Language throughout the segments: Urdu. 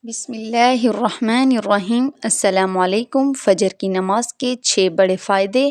بسم اللہ الرحمن الرحیم۔ السلام علیکم۔ فجر کی نماز کے 6 بڑے فائدے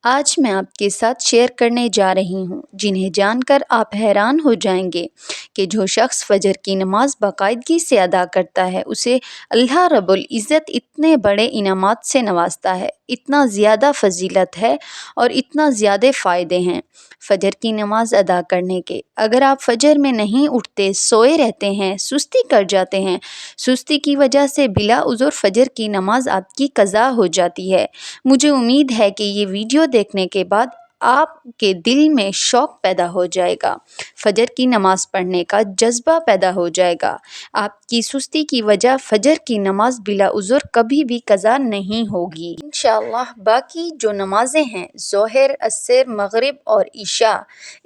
آج میں آپ کے ساتھ شیئر کرنے جا رہی ہوں، جنہیں جان کر آپ حیران ہو جائیں گے کہ جو شخص فجر کی نماز باقاعدگی سے ادا کرتا ہے اسے اللہ رب العزت اتنے بڑے انعامات سے نوازتا ہے، اتنا زیادہ فضیلت ہے اور اتنا زیادہ فائدے ہیں فجر کی نماز ادا کرنے کے۔ اگر آپ فجر میں نہیں اٹھتے، سوئے رہتے ہیں، سستی کر جاتے ہیں، سستی کی وجہ سے بلا عذر فجر کی نماز آپ کی قضا ہو جاتی ہے، مجھے امید ہے کہ یہ ویڈیو دیکھنے کے بعد آپ کے دل میں شوق پیدا ہو جائے گا، فجر کی نماز پڑھنے کا جذبہ پیدا ہو جائے گا۔ آپ کی سستی کی وجہ فجر کی نماز بلا عذر کبھی بھی قضا نہیں ہوگی۔ انشاءاللہ باقی جو نمازیں ہیں، ظہر، عصر، مغرب اور عشاء،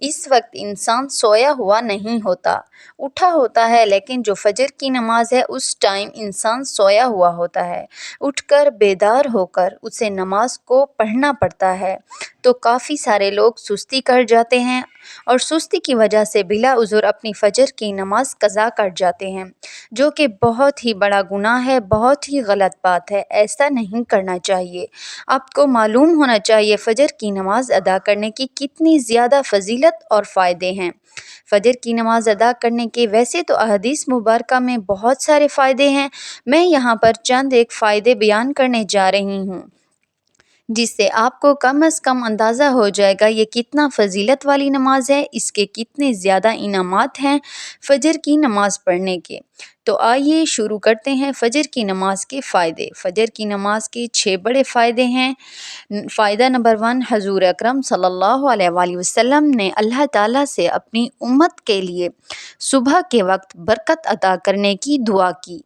اس وقت انسان سویا ہوا نہیں ہوتا، اٹھا ہوتا ہے، لیکن جو فجر کی نماز ہے اس ٹائم انسان سویا ہوا ہوتا ہے، اٹھ کر بیدار ہو کر اسے نماز کو پڑھنا پڑتا ہے۔ تو کافی سارے لوگ سستی کر جاتے ہیں اور سستی کی وجہ سے بلا عذر اپنی فجر کی نماز قضا کر جاتے ہیں، جو کہ بہت ہی بڑا گناہ ہے، بہت ہی غلط بات ہے، ایسا نہیں کرنا چاہیے۔ آپ کو معلوم ہونا چاہیے فجر کی نماز ادا کرنے کی کتنی زیادہ فضیلت اور فائدے ہیں۔ فجر کی نماز ادا کرنے کے ویسے تو احادیث مبارکہ میں بہت سارے فائدے ہیں، میں یہاں پر چند ایک فائدے بیان کرنے جا رہی ہوں، جس سے آپ کو کم از کم اندازہ ہو جائے گا یہ کتنا فضیلت والی نماز ہے، اس کے کتنے زیادہ انعامات ہیں فجر کی نماز پڑھنے کے۔ تو آئیے شروع کرتے ہیں فجر کی نماز کے فائدے۔ فجر کی نماز کے 6 بڑے فائدے ہیں۔ فائدہ نمبر 1، حضور اکرم صلی اللہ علیہ وآلہ وسلم نے اللہ تعالیٰ سے اپنی امت کے لیے صبح کے وقت برکت عطا کرنے کی دعا کی،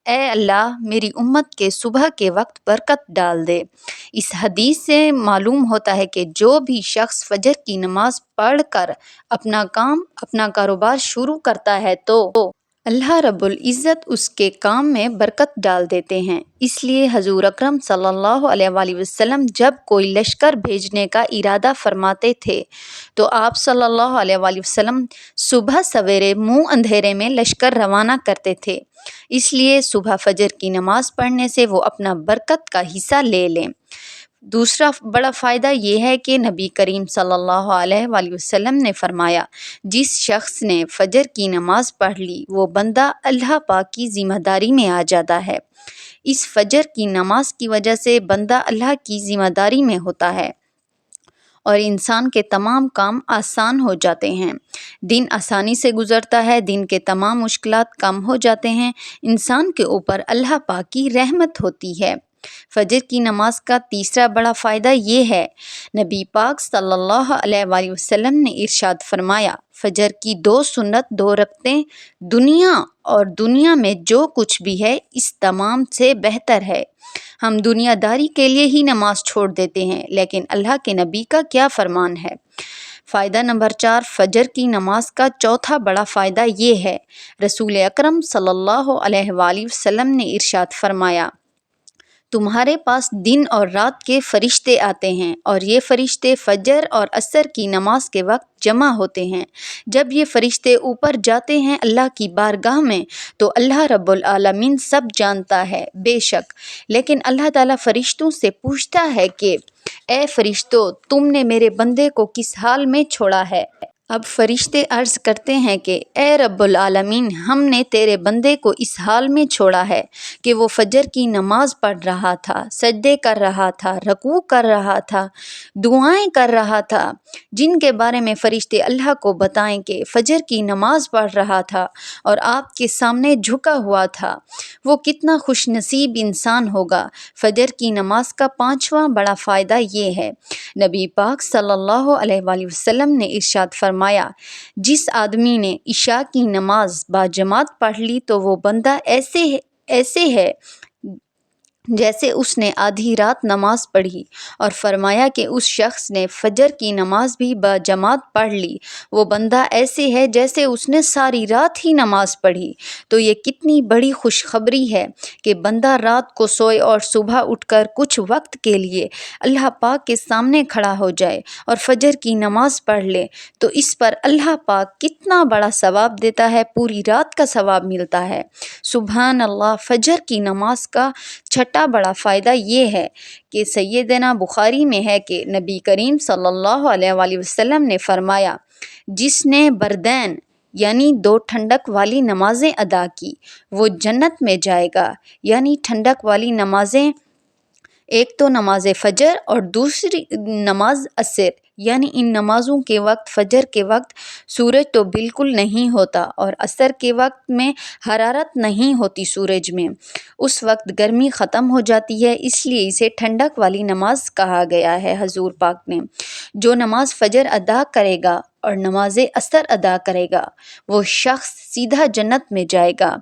اے اللہ میری امت کے صبح کے وقت برکت ڈال دے۔ اس حدیث سے معلوم ہوتا ہے کہ جو بھی شخص فجر کی نماز پڑھ کر اپنا کام، اپنا کاروبار شروع کرتا ہے تو اللہ رب العزت اس کے کام میں برکت ڈال دیتے ہیں۔ اس لیے حضور اکرم صلی اللہ علیہ وآلہ وسلم جب کوئی لشکر بھیجنے کا ارادہ فرماتے تھے تو آپ صلی اللہ علیہ وآلہ وسلم صبح سویرے منہ اندھیرے میں لشکر روانہ کرتے تھے، اس لیے صبح فجر کی نماز پڑھنے سے وہ اپنا برکت کا حصہ لے لیں۔ دوسرا بڑا فائدہ یہ ہے کہ نبی کریم صلی اللہ علیہ وآلہ وسلم نے فرمایا، جس شخص نے فجر کی نماز پڑھ لی وہ بندہ اللہ پاک کی ذمہ داری میں آ جاتا ہے۔ اس فجر کی نماز کی وجہ سے بندہ اللہ کی ذمہ داری میں ہوتا ہے اور انسان کے تمام کام آسان ہو جاتے ہیں، دن آسانی سے گزرتا ہے، دن کے تمام مشکلات کم ہو جاتے ہیں، انسان کے اوپر اللہ پاک کی رحمت ہوتی ہے۔ فجر کی نماز کا تیسرا بڑا فائدہ یہ ہے، نبی پاک صلی اللہ علیہ وآلہ وسلم نے ارشاد فرمایا، فجر کی 2 سنت 2 رکعتیں دنیا اور دنیا میں جو کچھ بھی ہے اس تمام سے بہتر ہے۔ ہم دنیا داری کے لیے ہی نماز چھوڑ دیتے ہیں، لیکن اللہ کے نبی کا کیا فرمان ہے۔ فائدہ نمبر 4، فجر کی نماز کا چوتھا بڑا فائدہ یہ ہے، رسول اکرم صلی اللہ علیہ وآلہ وسلم نے ارشاد فرمایا، تمہارے پاس دن اور رات کے فرشتے آتے ہیں اور یہ فرشتے فجر اور عصر کی نماز کے وقت جمع ہوتے ہیں۔ جب یہ فرشتے اوپر جاتے ہیں اللہ کی بارگاہ میں تو اللہ رب العالمین سب جانتا ہے بے شک، لیکن اللہ تعالیٰ فرشتوں سے پوچھتا ہے کہ اے فرشتوں، تم نے میرے بندے کو کس حال میں چھوڑا ہے؟ اب فرشتے عرض کرتے ہیں کہ اے رب العالمین، ہم نے تیرے بندے کو اس حال میں چھوڑا ہے کہ وہ فجر کی نماز پڑھ رہا تھا، سجدے کر رہا تھا، رکوع کر رہا تھا، دعائیں کر رہا تھا، جن کے بارے میں فرشتے اللہ کو بتائیں کہ فجر کی نماز پڑھ رہا تھا اور آپ کے سامنے جھکا ہوا تھا، وہ کتنا خوش نصیب انسان ہوگا۔ فجر کی نماز کا 5واں بڑا فائدہ یہ ہے، نبی پاک صلی اللہ علیہ وآلہ وسلم نے ارشاد فرمایا، جس آدمی نے عشاء کی نماز باجماعت پڑھ لی تو وہ بندہ ایسے ہے جیسے اس نے آدھی رات نماز پڑھی، اور فرمایا کہ اس شخص نے فجر کی نماز بھی بجماعت پڑھ لی، وہ بندہ ایسے ہے جیسے اس نے ساری رات ہی نماز پڑھی۔ تو یہ کتنی بڑی خوشخبری ہے کہ بندہ رات کو سوئے اور صبح اٹھ کر کچھ وقت کے لیے اللہ پاک کے سامنے کھڑا ہو جائے اور فجر کی نماز پڑھ لے، تو اس پر اللہ پاک کتنا بڑا ثواب دیتا ہے، پوری رات کا ثواب ملتا ہے۔ سبحان اللہ۔ فجر کی نماز کا چھٹا بڑا فائدہ یہ ہے کہ سیدنا بخاری میں ہے کہ نبی کریم صلی اللہ علیہ وآلہ وسلم نے فرمایا، جس نے بردین یعنی 2 ٹھنڈک والی نمازیں ادا کی وہ جنت میں جائے گا۔ یعنی ٹھنڈک والی نمازیں، ایک تو نماز فجر اور دوسری نماز عصر، یعنی ان نمازوں کے وقت، فجر کے وقت سورج تو بالکل نہیں ہوتا، اور عصر کے وقت میں حرارت نہیں ہوتی سورج میں، اس وقت گرمی ختم ہو جاتی ہے، اس لیے اسے ٹھنڈک والی نماز کہا گیا ہے حضور پاک نے۔ جو نماز فجر ادا کرے گا اور نماز عصر ادا کرے گا وہ شخص سیدھا جنت میں جائے گا۔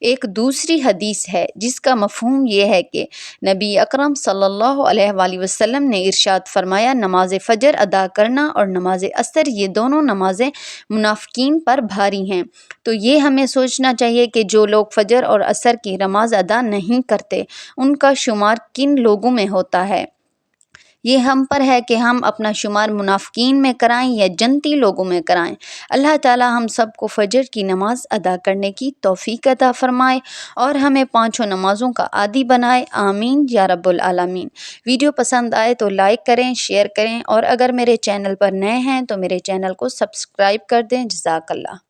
ایک دوسری حدیث ہے جس کا مفہوم یہ ہے کہ نبی اکرم صلی اللہ علیہ وآلہ وسلم نے ارشاد فرمایا، نماز فجر ادا کرنا اور نماز عصر، یہ دونوں نمازیں منافقین پر بھاری ہیں۔ تو یہ ہمیں سوچنا چاہیے کہ جو لوگ فجر اور عصر کی نماز ادا نہیں کرتے ان کا شمار کن لوگوں میں ہوتا ہے۔ یہ ہم پر ہے کہ ہم اپنا شمار منافقین میں کرائیں یا جنتی لوگوں میں کرائیں۔ اللہ تعالی ہم سب کو فجر کی نماز ادا کرنے کی توفیق عطا فرمائے اور ہمیں 5 نمازوں کا عادی بنائے، آمین یا رب العالمین۔ ویڈیو پسند آئے تو لائک کریں، شیئر کریں، اور اگر میرے چینل پر نئے ہیں تو میرے چینل کو سبسکرائب کر دیں۔ جزاک اللہ۔